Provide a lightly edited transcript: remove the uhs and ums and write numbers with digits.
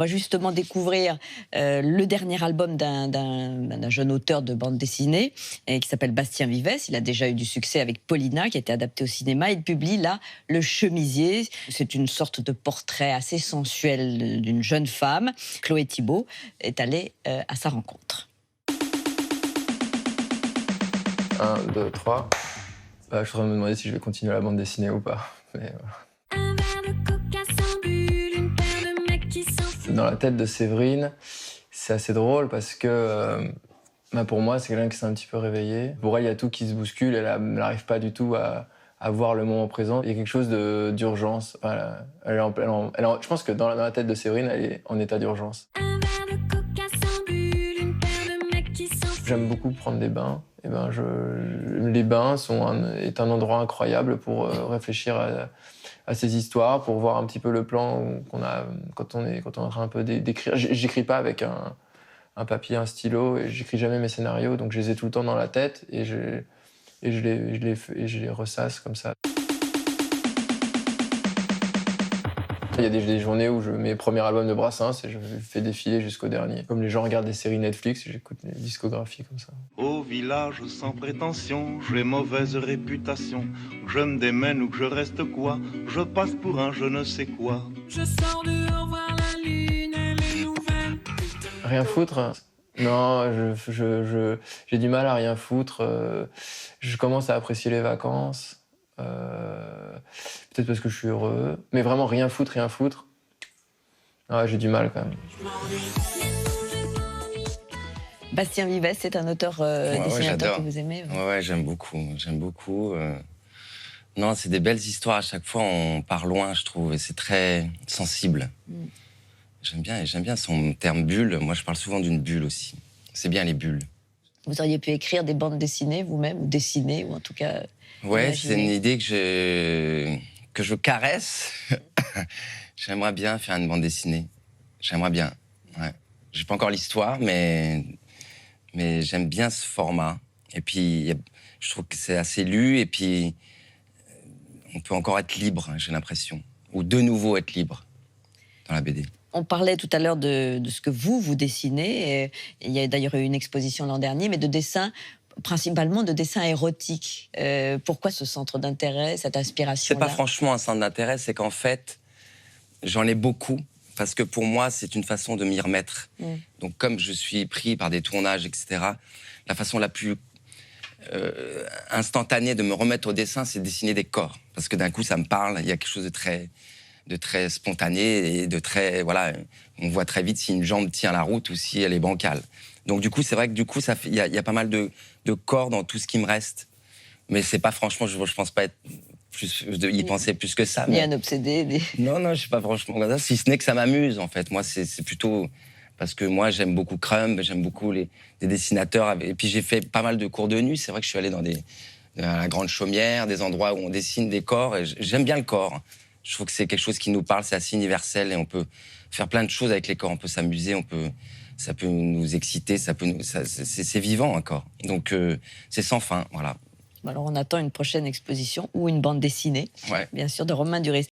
On va justement découvrir le dernier album d'un jeune auteur de bande dessinée qui s'appelle Bastien Vivès. Il a déjà eu du succès avec Paulina, qui a été adapté au cinéma. Il publie là Le Chemisier. C'est une sorte de portrait assez sensuel d'une jeune femme. Chloé Thibault est allée à sa rencontre. 1, 2, 3. Je suis en train de me demander si je vais continuer la bande dessinée ou pas. Mais, Un verre de coca sans bulle, une paire de mecs qui s'enfuient. dans la tête de Séverine, c'est assez drôle parce que pour moi, c'est quelqu'un qui s'est un petit peu réveillé. Pour elle, il y a tout qui se bouscule. Elle n'arrive pas du tout à voir le moment présent. Il y a quelque chose d'urgence. Voilà. Je pense que dans la tête de Séverine, elle est en état d'urgence. Un verre de coca sans bulle, une paire de mecs qui s'enfuient. J'aime beaucoup prendre des bains. Les bains est un endroit incroyable pour réfléchir à ces histoires, pour voir un petit peu le plan qu'on a quand on est en train un peu d'écrire. J'écris pas avec un papier, un stylo, et j'écris jamais mes scénarios, donc je les ai tout le temps dans la tête et je les ressasse comme ça. Il y a des journées où je mets le premier album de Brassens et je le fais défiler jusqu'au dernier. Comme les gens regardent des séries Netflix, j'écoute les discographies comme ça. Au village sans prétention, j'ai mauvaise réputation. Que je me démène ou que je reste quoi, je passe pour un je ne sais quoi. Je sors dehors voir la lune et les nouvelles. Rien foutre? Non, j'ai du mal à rien foutre. Je commence à apprécier les vacances. Peut-être parce que je suis heureux. Mais vraiment rien foutre, rien foutre. Ah, j'ai du mal quand même. Bastien Vivès, c'est un auteur dessinateur j'adore. que vous aimez. Ouais, j'aime beaucoup. Non, c'est des belles histoires. À chaque fois, on part loin, je trouve. Et c'est très sensible. J'aime bien son terme bulle. Moi, je parle souvent d'une bulle aussi. C'est bien les bulles. Vous auriez pu écrire des bandes dessinées vous-même, ou dessiner, ou en tout cas... Ouais, imaginer. c'est une idée que je caresse. J'aimerais bien faire une bande dessinée. J'aimerais bien. Ouais. J'ai pas encore l'histoire, mais j'aime bien ce format. Et puis, je trouve que c'est assez lu. Et puis, on peut encore être libre, j'ai l'impression. Ou de nouveau être libre dans la BD. On parlait tout à l'heure de ce que vous dessinez. Et il y a d'ailleurs eu une exposition l'an dernier, mais de dessins, principalement de dessins érotiques. Pourquoi ce centre d'intérêt, cette inspiration-là? C'est pas franchement un centre d'intérêt, c'est qu'en fait, j'en ai beaucoup. Parce que pour moi, c'est une façon de m'y remettre. Donc, comme je suis pris par des tournages, etc., la façon la plus instantanée de me remettre au dessin, c'est de dessiner des corps. Parce que d'un coup, ça me parle, il y a quelque chose de très spontané et de très... Voilà, on voit très vite si une jambe tient la route ou si elle est bancale. Donc, du coup, c'est vrai que il y a pas mal de corps dans tout ce qui me reste. Mais c'est pas franchement, je pense pas y penser plus que ça. Il y a un obsédé. Non, je suis pas franchement comme ça, si ce n'est que ça m'amuse, en fait. Moi, c'est plutôt... Parce que moi, j'aime beaucoup Crumb, j'aime beaucoup les dessinateurs. Et puis, j'ai fait pas mal de cours de nuit. C'est vrai que je suis allé dans la Grande Chaumière, des endroits où on dessine des corps. Et j'aime bien le corps. Je trouve que c'est quelque chose qui nous parle, c'est assez universel. Et on peut faire plein de choses avec les corps. On peut s'amuser, ça peut nous exciter, c'est vivant, un corps. Donc, c'est sans fin, voilà. Alors, on attend une prochaine exposition ou une bande dessinée, Ouais. bien sûr, de Romain Duris.